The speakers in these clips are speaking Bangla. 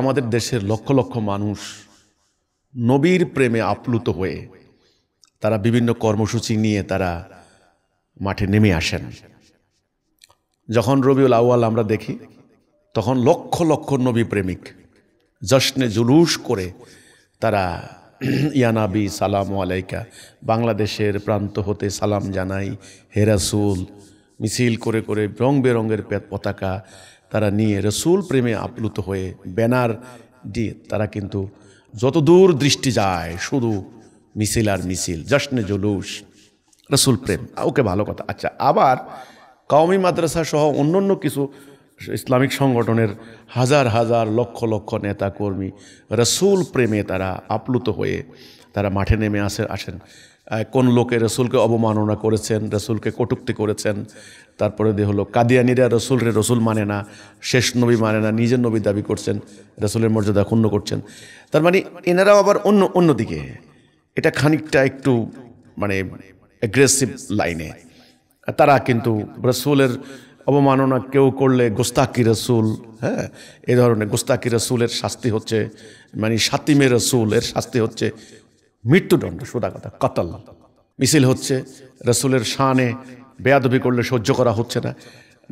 আমাদের দেশের লক্ষ লক্ষ মানুষ নবীর প্রেমে আপ্লুত হয়ে তারা বিভিন্ন কর্মসূচি নিয়ে তারা মাঠে নেমে আসেন। যখন রবিউল আউয়াল আমরা দেখি তখন লক্ষ লক্ষ নবী প্রেমিক জশ্নে জুলুস করে তারা ইয়া নবী সালামু আলাইকা, বাংলাদেশের প্রান্ত হতে সালাম জানাই হে রাসূল, মিছিল করে করে রং বেরঙের পতাকা তারা নিয়ে রসুল প্রেমে আপ্লুত হয়ে ব্যানার দিয়ে তারা কিন্তু যত দূর দৃষ্টি যায় শুধু মিছিল আর মিছিল, জশ্নে জুলুস, রসুল প্রেম। ওকে, ভালো কথা। আচ্ছা, আবার কওমি মাদ্রাসা সহ অন্যান্য কিছু ইসলামিক সংগঠনের হাজার হাজার লক্ষ লক্ষ নেতা কর্মী রসুল প্রেমে তারা আপ্লুত হয়ে তারা মাঠে নেমে আসেন। কোন লোকে রসুলকে অবমাননা করেছেন, রসুলকে কটূক্তি করেছেন। তারপরে হলো কাদিয়ানিরা রসুল মানে না, শেষ নবী মানে না, নিজের নবী দাবি করছেন, রসুলের মর্যাদা ক্ষুণ্ণ করছেন। তার মানে এনারাও আবার অন্যদিকে এটা খানিকটা একটু মানে অ্যাগ্রেসিভ লাইনে তারা কিন্তু রসুলের অবমাননা কেউ করলে গোস্তাকি রসুল, হ্যাঁ, এই ধরনের গোস্তাকি রসুলের শাস্তি হচ্ছে মানে শাতিমে রসুলের শাস্তি হচ্ছে মৃত্যুদণ্ড, সোজা কথা, কতল। মিছিল হচ্ছে, রসুলের শানে বেয়াদবি করলে সহ্য করা হচ্ছে না,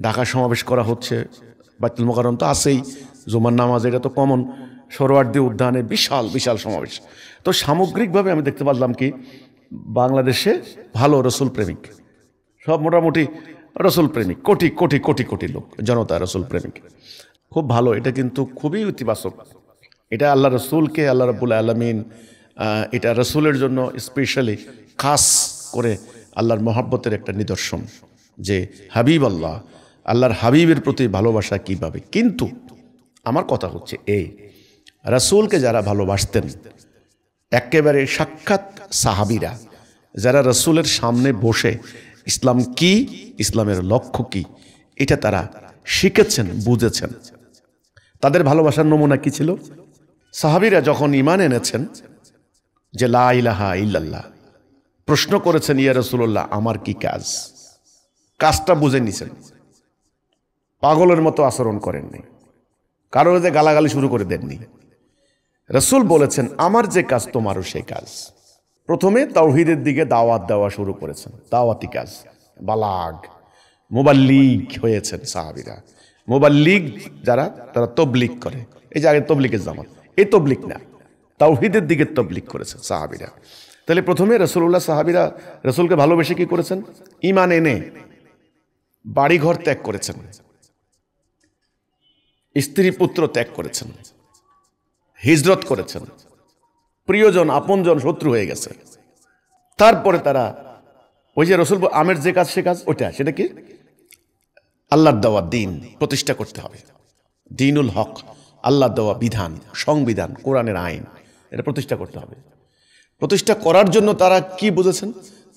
ঢাকা সমাবেশ করা হচ্ছে, বাইতুল মোকাররম তো আছেই, জুমার নামাজ এটা তো কমন, সোহরাওয়ার্দী উদ্যানে বিশাল বিশাল সমাবেশ। তো সামগ্রিকভাবে আমি দেখতে পারলাম কি বাংলাদেশে ভালো রসুল প্রেমিক, সব মোটামুটি রসুল প্রেমিক, কোটি কোটি কোটি কোটি লোক জনতা রসুল প্রেমিক, খুব ভালো। এটা কিন্তু খুবই ইতিবাচক। এটা আল্লাহ রসুলকে, আল্লাহ রাব্বুল আলামিন এটা রসুলের জন্য স্পেশালি খাস করে আল্লাহর মহব্বতের একটা নিদর্শন যে হাবিব আল্লাহ, আল্লাহর হাবিবের প্রতি ভালোবাসা কিভাবে। কিন্তু আমার কথা হচ্ছে এই, রসুলকে যারা ভালোবাসতেন একেবারে সাক্ষাৎ সাহাবীরা, যারা রসুলের সামনে বসে ইসলাম কি, ইসলামের লক্ষ্য কি, এটা তারা শিখেছেন, বুঝেছেন, তাদের ভালোবাসার নমুনা কি ছিল? সাহাবীরা যখন ঈমান এনেছেন যে লা ইলাহা ইল্লাল্লাহ, প্রশ্ন করেছেন ইয়া রাসূলুল্লাহ আমার কি কাজ, কাজটা বুঝে নিছেন, পাগলের মতো আচরণ করেননি, কারো যে গালাগালি শুরু করে দেননি। রাসূল বলেছেন আমার যে কাজ তোমারও সেই কাজ। প্রথমে তাওহীদের দিকে দাওয়াত দেওয়া শুরু করেছেন, দাওয়াতি কাজ, বালাগ, মুবাল্লিগ হয়েছেন সাহাবীরা। মুবাল্লিগ যারা, তারা তবলিগ করে, এই যে আগে তবলিগের জামাত, এই তবলিগ না, তাওহীদের দিকে তবলিগ করেছেন সাহাবীরা। তাহলে প্রথমে রাসূলুল্লাহ সাহাবীরা রাসূলকে ভালোবেসে কি করেছেন? ঈমান এনে বাড়িঘর ত্যাগ করেছেন, স্ত্রী পুত্র ত্যাগ করেছেন, হিজরত করেছেন, প্রিয়জন আপনজন শত্রু হয়ে গেছে। তারপরে তারা ওই যে রসুল আমের যে কাজ সে কাজ, ওইটা সেটা কি? আল্লাহর দেওয়া দিন প্রতিষ্ঠা করতে হবে, দিনুল হক, আল্লাহর দেওয়া বিধান, সংবিধান, কোরআনের আইন, এটা প্রতিষ্ঠা করতে হবে। প্রতিষ্ঠা করার জন্য তারা কি বুঝেছেন?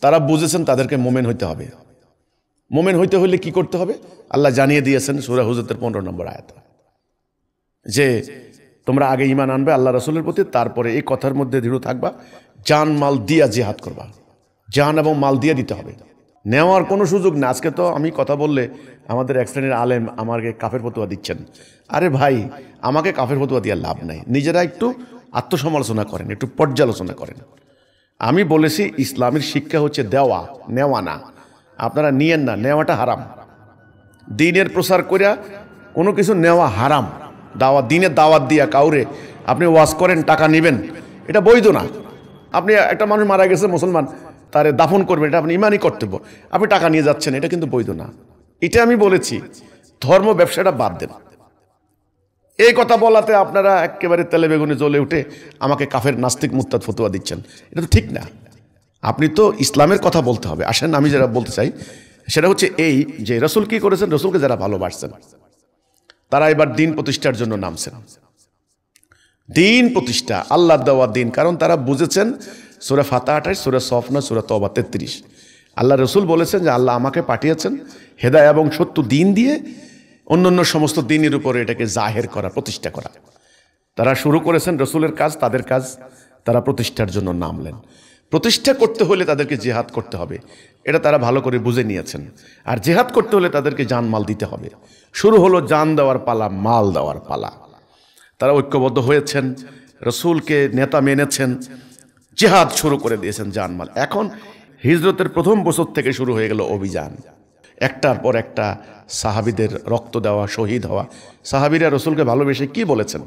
তারা বুঝেছেন তাদেরকে মোমেন হইতে হবে। মোমেন হইতে হলে কি করতে হবে? আল্লাহ জানিয়ে দিয়েছেন সূরা হুজরাতের 15 নম্বর আয়াত, যে তোমরা আগে ঈমান আনবে আল্লাহ রাসূলের প্রতি, তারপরে এই কথার মধ্যে দৃঢ় থাকবা, জান মাল দিয়া জিহাদ করবা, জান এবং মাল দিয়ে দিতে হবে, নেওয়ার কোনো সুযোগ না। আজকে তো আমি কথা বললে আমাদের এক শ্রেণীর আলেম আমাকে কাফের ফতোয়া দিচ্ছেন। আরে ভাই, আমাকে কাফের ফতোয়া দিয়ে লাভ নাই, নিজেরা একটু আত্মসমালোচনা করেন, একটু পর্যালোচনা করেন। আমি বলেছি ইসলামের শিক্ষা হচ্ছে দেওয়া, নেওয়া না। আপনারা নিয়েন না, নেওয়াটা হারাম। দ্বীনের প্রচার করিয়া কোনো কিছু নেওয়া হারাম। দাওয়াত, দ্বীনের দাওয়াত দিয়া কাউরে আপনি ওয়াজ করেন, টাকা নেবেন, এটা বৈধ না। আপনি একটা মানুষ মারা গেছে মুসলমান, তারে দাফন করবেন, এটা আপনি ইমানই কর্তব্য, আপনি টাকা নিয়ে যাচ্ছেন, এটা কিন্তু বৈধ না। এটা আমি বলেছি, ধর্ম ব্যবসাটা বাদ দেন। এই কথা বলাতে আপনারা একেবারে তেলে বেগুনে জ্বলে উঠে আমাকে কাফের নাস্তিক মুরতাদ ফতোয়া দিচ্ছেন, এটা তো ঠিক না। আপনি তো ইসলামের কথা বলতে হবে। আসেন, আমি যারা বলতে চাই সেটা হচ্ছে এই, যে রাসূল কি করেছেন, রাসূলকে যারা ভালোবাসছেন তারা এবার দিন প্রতিষ্ঠার জন্য নামছেন। দিন প্রতিষ্ঠা, আল্লাহর দেওয়া দিন। কারণ তারা বুঝেছেন সূরা ফাতিহা 28, সূরা সফ 9, সূরা তওবা 33, আল্লাহ রাসূল বলেছেন যে আল্লাহ আমাকে পাঠিয়েছেন হেদায়েত এবং সত্য দিন দিয়ে অন্যান্য সমস্ত দিনের উপরে এটাকে জাহের করা, প্রতিষ্ঠা করা। তারা শুরু করেছেন রাসূলের কাজ, তাদের কাজ, তারা প্রতিষ্ঠার জন্য নামলেন। প্রতিষ্ঠা করতে হলে তাদেরকে জিহাদ করতে হবে, এটা তারা ভালো করে বুঝে নিয়েছেন। আর জিহাদ করতে হলে তাদেরকে জান মাল দিতে হবে। শুরু হলো জান দেওয়ার পালা, মাল দেওয়ার পালা। তারা ঐক্যবদ্ধ হয়েছেন, রসুলকে নেতা মেনেছেন, জিহাদ শুরু করে দিয়েছেন জানমাল। এখন হিজরতের প্রথম বছর থেকে শুরু হয়ে গেল অভিযান, একটার পর একটা সাহাবীদের রক্ত দেওয়া, শহীদ হওয়া। সাহাবীরা রসুলকে ভালোবেসে কি বলেছেন?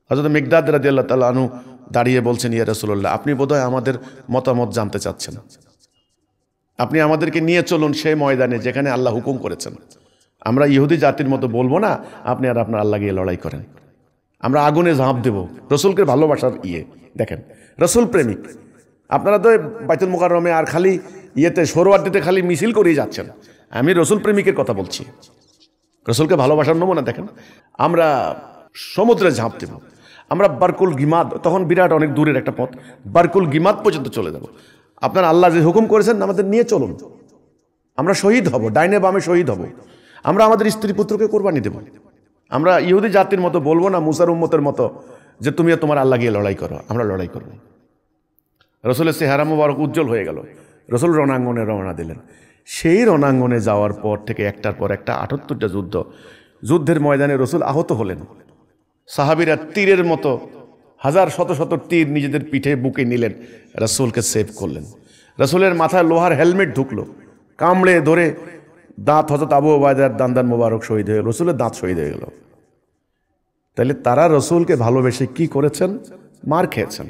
হযরত মিকদাদ রাদিয়াল্লাহু তাআলা আনহু দাঁড়িয়ে বলছেন, ইয়া রাসূলুল্লাহ, আপনি বোধহয় আমাদের মতামত জানতে চাচ্ছেন, আপনি আমাদেরকে নিয়ে চলুন সেই ময়দানে যেখানে আল্লাহ হুকুম করেছেন। আমরা ইহুদি জাতির মতো বলবো না আপনি আর আপনার আল্লাহ গিয়ে লড়াই করেন, আমরা আগুনে ঝাঁপ দেব। রসুলকে ভালোবাসার দেখেন, রসুল প্রেমিক। আপনারা তো বাইতুল মুকাররমে আর খালি সোহরাওয়ার্দীতে খালি মিছিল করেই যাচ্ছেন। আমি রসুল প্রেমিকের কথা বলছি, রসুলকে ভালোবাসার নমুনা দেখেন। আমরা সমুদ্রে ঝাঁপ দেব, আমরা বারকুল গিমাদ, তখন বিরাট অনেক দূরের একটা পথ, বারকুল গিমাদ পর্যন্ত চলে যাব। আপনার আল্লাহ যে হুকুম করেছেন আমাদের নিয়ে চলুন, আমরা শহীদ হব, ডাইনে বামে শহীদ হব, আমরা আমাদের স্ত্রী পুত্রকে কোরবানি দেব। আমরা ইহুদি জাতির মতো বলবো না, মুসার উম্মতের মতো যে তুমি তোমার আল্লাহ গিয়ে লড়াই করো, আমরা লড়াই করব। রসুলের চেহারা মুবারক উজ্জ্বল হয়ে গেল, রসুল রণাঙ্গনে রওনা দিলেন। সেই রণাঙ্গনে যাওয়ার পর থেকে একটার পর একটা 78টা যুদ্ধের ময়দানে রসুল আহত হলেন। সাহাবীরা তীরের মতো হাজার শত শত তীর নিজেদের পিঠে বুকে নিলেন, রসুলকে সেভ করলেন। রসুলের মাথায় লোহার হেলমেট ঢুকলো, কামড়ে ধরে দাঁত হযরত আবু উবায়দার দান্দান মোবারক শহীদ হয়ে গেল, রসুলের দাঁত শহীদ হয়ে গেল। তাহলে তারা রসুলকে ভালোবেসে কি করেছেন? মার খেয়েছেন,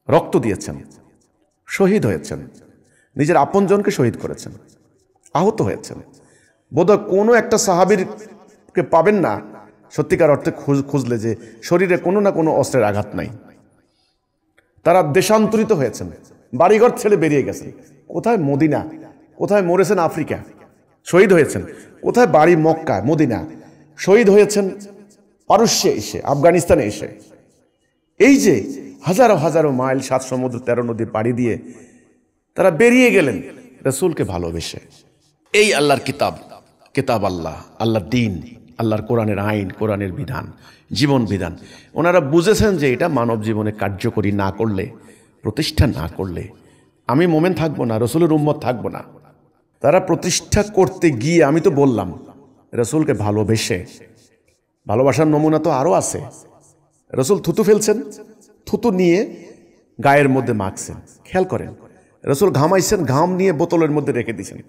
রক্ত দিয়েছেন, শহীদ হয়েছেন, নিজের আপনজনকে শহীদ করেছেন, আহত হয়েছেন। বোধহয় কোনো একটা সাহাবীরকে পাবেন না সত্যিকার অর্থে খুঁজলে যে শরীরে কোনো না কোনো অস্ত্রের আঘাত নাই। তারা দেশান্তরিত হয়েছেন, বাড়িঘর ছেড়ে বেরিয়ে গেছেন। কোথায়? মদিনা। কোথায় মরেছেন? আফ্রিকা। শহীদ হয়েছেন কোথায়? বাড়ি মক্কা, মদিনা। শহীদ হয়েছেন পারস্যে এসে, আফগানিস্তানে এসে। এই যে হাজারো হাজারো মাইল, 7 সমুদ্র 13 নদী পাড়ি দিয়ে তারা বেরিয়ে গেলেন রসুলকে ভালোবেসে। এই আল্লাহর কিতাব আল্লাহ, আল্লাহর দিন, আল্লাহর কোরআনের আইন, কোরআনের বিধান, জীবন বিধান ওনারা বুঝেছেন যে এটা মানব জীবনে কার্যকরী না করলে, প্রতিষ্ঠা না করলে আমি মোমেন থাকবো না, রসুলের উম্মত থাকবো না। তারা প্রতিষ্ঠা করতে গিয়ে, আমি তো বললাম রসুলকে ভালোবেসে, ভালোবাসার নমুনা তো আরও আছে। রসুল থুতু ফেলছেন, থুতু নিয়ে গায়ের মধ্যে মাখছেন। খেয়াল করেন, রসুল ঘামাইছেন, ঘাম নিয়ে বোতলের মধ্যে রেখে দিয়েছেন।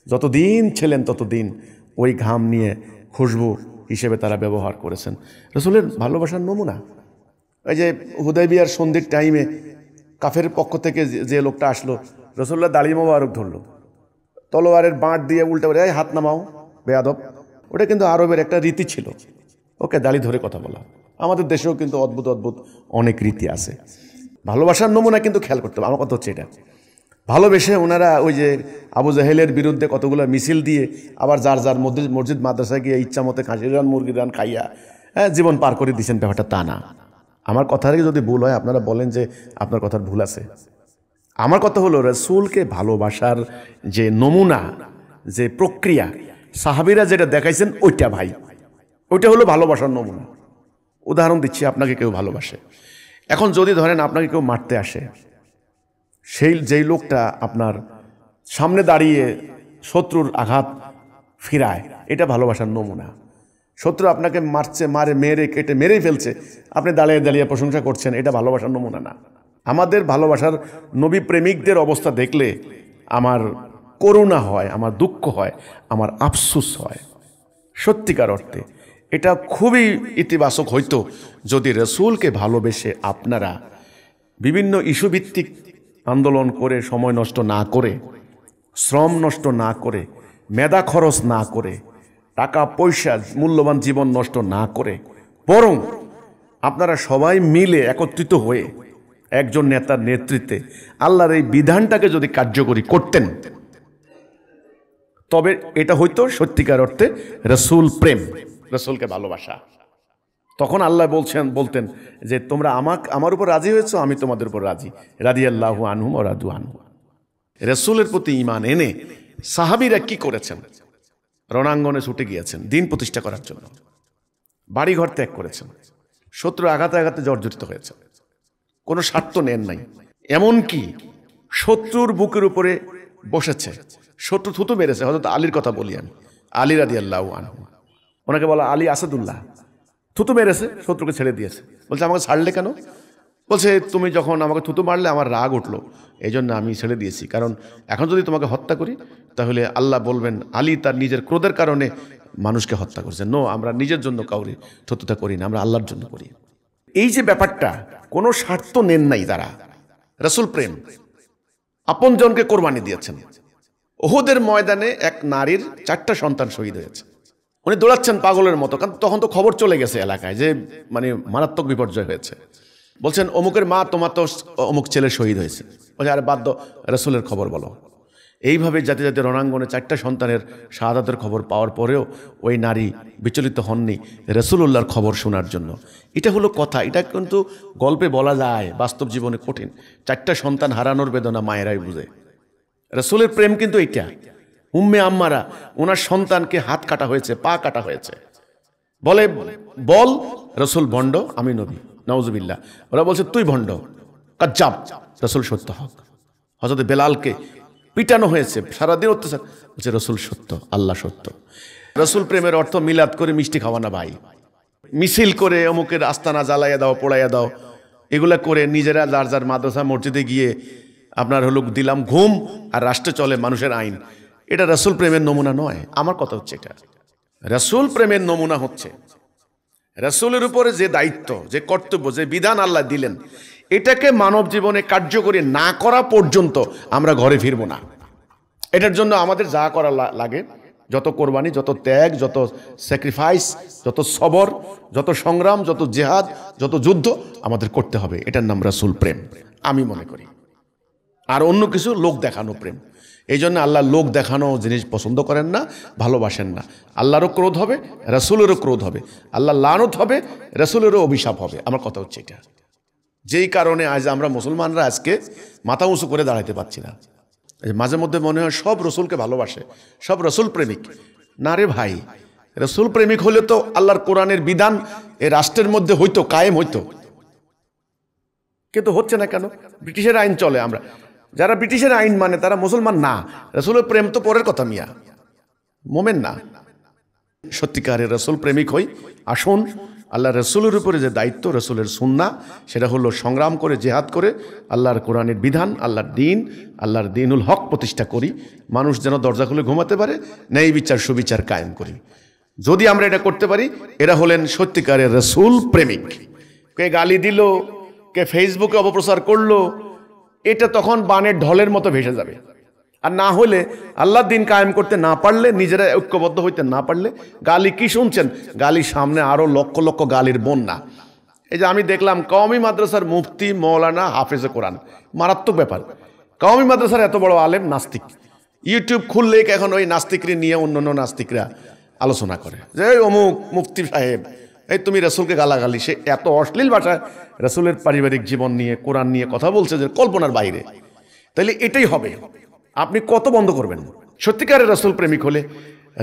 যতদিন ছিলেন ততদিন ওই ঘাম নিয়ে খুশবু হিসেবে তারা ব্যবহার করেছেন। রসুলের ভালোবাসার নমুনা। ওই যে হুদাইবিয়ার সন্ধির টাইমে কাফের পক্ষ থেকে যে লোকটা আসলো, রসুল্লাহ দাড়ি মোবারক ধরলো, তলোয়ারের বাঁট দিয়ে উল্টে বলে, এই হাত নামাও বেয়াদব। ওটা কিন্তু আরবের একটা রীতি ছিল, ওকে দাড়ি ধরে কথা বলা। আমাদের দেশেও কিন্তু অদ্ভুত অদ্ভুত অনেক রীতি আছে। ভালোবাসার নমুনা কিন্তু খেয়াল করতে হবে। আমার কথা হচ্ছে এটা, ভালোবেসে ওনারা ওই যে আবু জাহেলের বিরুদ্ধে কতগুলো মিছিল দিয়ে আবার যার যার মসজিদ মাদ্রাসায় গিয়ে ইচ্ছা মতো খাসির রান, মুরগির রান খাইয়া জীবন পার করে দিয়েছেন। ব্যাপারটা তা না। আমার কথারই যদি ভুল হয় আপনারা বলেন যে আপনার কথার ভুল আছে। আমার কথা হলো রসুলকে ভালোবাসার যে নমুনা, যে প্রক্রিয়া সাহাবীরা যেটা দেখাইছেন, ওইটা ভাই, ওইটা হলো ভালোবাসার নমুনা। উদাহরণ দিচ্ছি, আপনাকে কেউ ভালোবাসে। এখন যদি ধরেন আপনাকে কেউ মারতে আসে, যেই লোকটা আপনার সামনে দাঁড়িয়ে শত্রুর আঘাত ফিরায়, এটা ভালোবাসার নমুনা। শত্রু আপনাকে মারছে, মেরে কেটে মেরেই ফেলছে, আপনি দাঁড়িয়ে দাঁড়িয়ে প্রশংসা করছেন, এটা ভালোবাসার নমুনা না। আমাদের ভালোবাসার নবী প্রেমিকদের অবস্থা দেখলে আমার করুণা হয়, আমার দুঃখ হয়, আমার আফসোস হয়। সত্যিকার অর্থে এটা খুবই ইতিবাচক হইতো যদি রসুলকে ভালোবেসে আপনারা বিভিন্ন ইস্যুভিত্তিক আন্দোলন করে, সময় নষ্ট না করে, শ্রম নষ্ট না করে, মেধা খরচ না করে, টাকা পয়সা মূল্যবান জীবন নষ্ট না করে, বরং আপনারা সবাই মিলে একত্রিত হয়ে একজন নেতার নেতৃত্বে আল্লাহর এই বিধানটাকে যদি কার্যকরী করতেন, তবে এটা হইতো সত্যিকার অর্থে রসুল প্রেম, রসুলকে ভালোবাসা। তখন আল্লাহ বলতেন যে তোমরা আমার উপর রাজি হয়েছো, আমি তোমাদের উপর রাজি। রাদিয়াল্লাহু আনহুম ওয়া রাদু আনহু। রসুলের প্রতি ঈমান এনে সাহাবীরা কি করেছেন? রণাঙ্গনে ছুটে গিয়েছেন দিন প্রতিষ্ঠা করার জন্য, বাড়িঘর ত্যাগ করেছেন, শত্রু আঘাতে আঘাতে জর্জরিত হয়েছে, কোনো স্বার্থ নেন নাই। এমনকি শত্রুর বুকের উপরে বসেছে, শত্রু থুতু মেরেছে। হযরত আলীর কথা বলি আমি, আলী রাদিয়াল্লাহু আনহু, ওনাকে বলা আলী আসাদুল্লাহ। থুতু মেরেছে, শত্রুকে ছেড়ে দিয়েছে। বলছে আমাকে ছাড়লে কেন? বলছে তুমি যখন আমাকে থুতু মারলে আমার রাগ উঠলো, এই জন্য আমি ছেড়ে দিয়েছি। কারণ এখন যদি তোমাকে হত্যা করি তাহলে আল্লাহ বলবেন আলী তার নিজের ক্রোধের কারণে মানুষকে হত্যা করছে। নো, আমরা নিজের জন্য কাউরে থুতুটা করি না, আমরা আল্লাহর জন্য করি। এই যে ব্যাপারটা, কোনো স্বার্থ নেন নাই তারা, রাসূল প্রেম, আপনজনকে কোরবানি দিয়েছেন। উহুদের ময়দানে এক নারীর 4টা সন্তান শহীদ হয়েছে। উনি দৌড়াচ্ছেন পাগলের মতো, কারণ তখন তো খবর চলে গেছে এলাকায় যে মানে মারাত্মক বিপর্যয় হয়েছে। বলছেন অমুকের মা, তোমার তো অমুক ছেলে শহীদ হয়েছে। বলছে আরে বাদ দাও, রাসূলের খবর বলো। এইভাবে জাতি জাতি রণাঙ্গনে 4টা সন্তানের শাহাদাতের খবর পাওয়ার পরেও ওই নারী বিচলিত হননি রাসূলুল্লাহর খবর শোনার জন্য। এটা হলো কথা। এটা কিন্তু গল্পে বলা যায়, বাস্তব জীবনে কঠিন। 4টা সন্তান হারানোর বেদনা মায়েরাই বুঝে। রাসূলের প্রেম কিন্তু এইটা। উম্মে আম্মারা, ওনার সন্তানকে হাত কাটা হয়েছে, পা কাটা হয়েছে, বলে বল রাসূল ভণ্ড, আমি নবী, নাউজুবিল্লাহ। ওরা বলছে তুই ভণ্ড, কাজ্জাব, রাসূল সত্য হক। হযরত বেলালকে পিটানো হয়েছে, সারাদিন অত্যাচার, বলছে রাসূল সত্য, আল্লাহ সত্য। রাসূল প্রেমের অর্থ মিলাদ করে মিষ্টি খাওয়া না ভাই, মিছিল করে অমুকের আস্তানা জ্বালাইয়া দাও, পোড়াইয়া দাও, এগুলা করে নিজেরা যার যার মাদ্রাসা মসজিদে গিয়ে আপনার হলো দিলাম ঘুম আর রাষ্ট্রে চলে মানুষের আইন। এটা রাসূল প্রেমের নমুনা নয়। আমার কথা হচ্ছে এটা রাসূল প্রেমের নমুনা হচ্ছে রাসূলের উপরে যে দায়িত্ব, যে কর্তব্য, যে বিধান আল্লাহ দিলেন, এটাকে মানব জীবনে কার্যকরী না করা পর্যন্ত আমরা ঘরে ফিরবো না। এটার জন্য আমাদের যা করা লাগে, যত কোরবানি, যত ত্যাগ, যত স্যাক্রিফাইস, যত সবর, যত সংগ্রাম, যত জেহাদ, যত যুদ্ধ আমাদের করতে হবে। এটার নাম রাসূল প্রেম আমি মনে করি। আর অন্য কিছু লোক দেখানো প্রেম। এই জন্য আল্লাহ লোক দেখানো জিনিস পছন্দ করেন না, ভালোবাসেন না। আল্লাহরও ক্রোধ হবে, রাসূলেরও ক্রোধ হবে, আল্লাহ লানত হবে, রাসূলেরও অভিশাপ হবে। আমার কথা হচ্ছে এটা। যেই কারণে আজ আমরা মুসলমানরা আজকে মাথা উঁচু করে দাঁড়াতে পারছি না। মাঝে মধ্যে মনে হয় সব রসুলকে ভালোবাসে, সব রসুল প্রেমিক। না রে ভাই, রসুল প্রেমিক হলে তো আল্লাহর কোরআনের বিধান এই রাষ্ট্রের মধ্যে হইতো, কায়েম হইতো। কিন্তু হচ্ছে না কেন? ব্রিটিশের আইন চলে। আমরা যারা ব্রিটিশের আইন মানে তারা মুসলমান না। রসুলের প্রেম তো পরের কথা, মিয়া মোমেন না। সত্যিকারের রসুল প্রেমিক হই। আসুন আল্লাহ রসুলের উপরে যে দায়িত্ব, রসুলের সুন্নাহ, সেটা হলো সংগ্রাম করে, জেহাদ করে আল্লাহর কোরআনের বিধান, আল্লাহর দিন, আল্লাহর দিনুল হক প্রতিষ্ঠা করি। মানুষ যেন দরজা খুলে ঘুমাতে পারে, ন্যায় বিচার সুবিচার কায়েম করি। যদি আমরা এটা করতে পারি, এরা হলেন সত্যিকারের রসুল প্রেমিক। কে গালি দিল, কে ফেসবুকে অপপ্রচার করলো, এটা তখন বানের ঢলের মতো ভেসে যাবে। আর না হলে আল্লাহর দিন কায়েম করতে না পারলে, নিজেরা ঐক্যবদ্ধ হইতে না পারলে, গালি কি শুনছেন? গালি সামনে আরো লক্ষ লক্ষ গালির বন্যা। এই যে আমি দেখলাম কওমি মাদ্রাসার মুফতি মৌলানা হাফেজে কোরআন, মারাত্মক ব্যাপার। কওমি মাদ্রাসার এত বড় আলেম নাস্তিক, ইউটিউব খুললে এখন ওই নাস্তিকরে নিয়ে অন্যান্য নাস্তিকরা আলোচনা করে যে অমুক মুফতি সাহেব, এই তুমি রাসূলকে গালাগালি। সে এত অশ্লীল ভাষায় রাসূলের পারিবারিক জীবন নিয়ে, কোরআন নিয়ে কথা বলছে যে কল্পনার বাইরে। তাহলে এটাই হবে। আপনি কত বন্ধ করবেন? সত্যিকারের রাসূল প্রেমিক হলে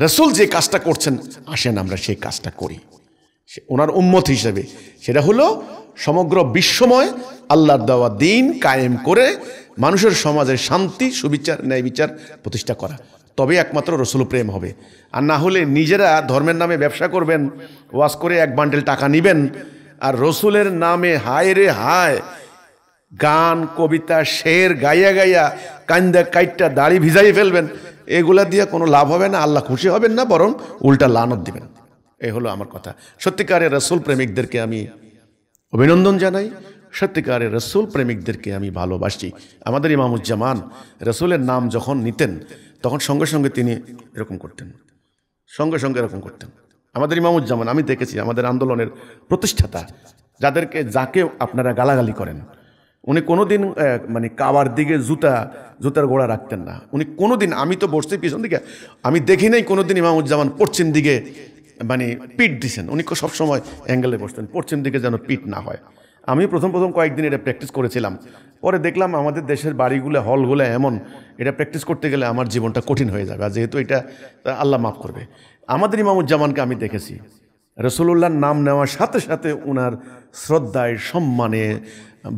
রাসূল যে কাজটা করছেন, আসেন আমরা সেই কাজটা করি ওনার উম্মত হিসেবে। সেটা হলো সমগ্র বিশ্বময় আল্লাহর দেওয়া দিন কায়েম করে মানুষের সমাজে শান্তি, সুবিচার, ন্যায় বিচার প্রতিষ্ঠা করা। তবে একমাত্র রসুল প্রেম হবে। আর না হলে নিজেরা ধর্মের নামে ব্যবসা করবেন, ওয়াজ করে এক বান্ডেল টাকা নিবেন, আর রসুলের নামে হায় রে হায় গান, কবিতা, শের গাইয়া গাইয়া কান্দা কাইটটা দাড়ি ভিজাই ফেলবেন। এগুলা দিয়ে কোনো লাভ হবে না, আল্লাহ খুশি হবেন না, বরং উল্টা লানত দিবেন। এই হলো আমার কথা। সত্যিকারের রসুল প্রেমিকদেরকে আমি অভিনন্দন জানাই, সত্যিকারের রসুল প্রেমিকদেরকে আমি ভালোবাসি। আমাদের ইমামুজ্জামান রসুলের নাম যখন নিতেন তখন সঙ্গে সঙ্গে তিনি এরকম করতেন, সঙ্গে সঙ্গে এরকম করতেন। আমাদের ইমামুজ্জামান, আমি দেখেছি আমাদের আন্দোলনের প্রতিষ্ঠাতা, যাকে আপনারা গালাগালি করেন, উনি কোনোদিন মানে কাবার দিকে জুতার গোড়া রাখতেন না। উনি কোনোদিন, আমি তো বসছি পিছন দিকে, আমি দেখি নাই কোনোদিন ইমামুজ্জামান পশ্চিম দিকে মানে পিঠ দিছেন। উনি সবসময় অ্যাঙ্গেলে বসতেন, পশ্চিম দিকে যেন পিঠ না হয়। আমি প্রথম কয়েকদিন এটা প্র্যাকটিস করেছিলাম। পরে দেখলাম আমাদের দেশের বাড়িগুলো, হলগুলো এমন, এটা প্র্যাকটিস করতে গেলে আমার জীবনটা কঠিন হয়ে যাবে। আর যেহেতু এটা আল্লাহ মাফ করবে। আমাদের ইমামুজ্জামানকে আমি দেখেছি রাসূলুল্লাহর নাম নেওয়ার সাথে সাথে ওনার শ্রদ্ধায়, সম্মানে,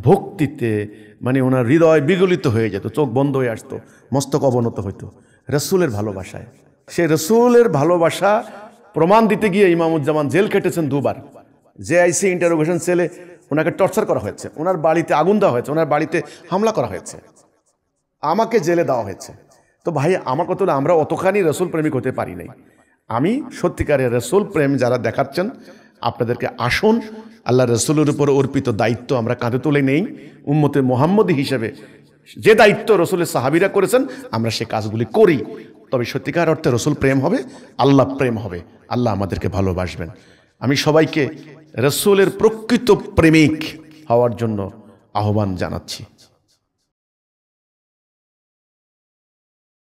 ভক্তিতে মানে ওনার হৃদয় বিগলিত হয়ে যেত, চোখ বন্ধ হয়ে আসতো, মস্তক অবনত হইতো রাসূলের ভালোবাসায়। সে রাসূলের ভালোবাসা প্রমাণ দিতে গিয়ে ইমামুজ্জামান জেল খেটেছেন 2 বার। জেআইসি ইন্টারোগেশন সেলে ওনাকে টর্চার করা হয়েছে, ওনার বাড়িতে আগুন দেওয়া হয়েছে, ওনার বাড়িতে হামলা করা হয়েছে, আমাকে জেলে দেওয়া হয়েছে। তো ভাই আমার কথা হলো আমরা অতখানি রসুল প্রেমিক হতে পারি নাই। আমি সত্যিকারের রসুল প্রেম যারা দেখাচ্ছেন আপনাদেরকে আসুন আল্লাহ রসুলের উপর অর্পিত দায়িত্ব আমরা কাঁধে তুলে নেই। উম্মতে মোহাম্মদী হিসেবে যে দায়িত্ব রসুলের সাহাবীরা করেছেন আমরা সে কাজগুলি করি। তবে সত্যিকার অর্থে রসুল প্রেম হবে, আল্লাহ প্রেম হবে, আল্লাহ আমাদেরকে ভালোবাসবেন। আমি সবাইকে রসুলের প্রকৃত প্রেমিক হওয়ার জন্য আহ্বান জানাচ্ছি।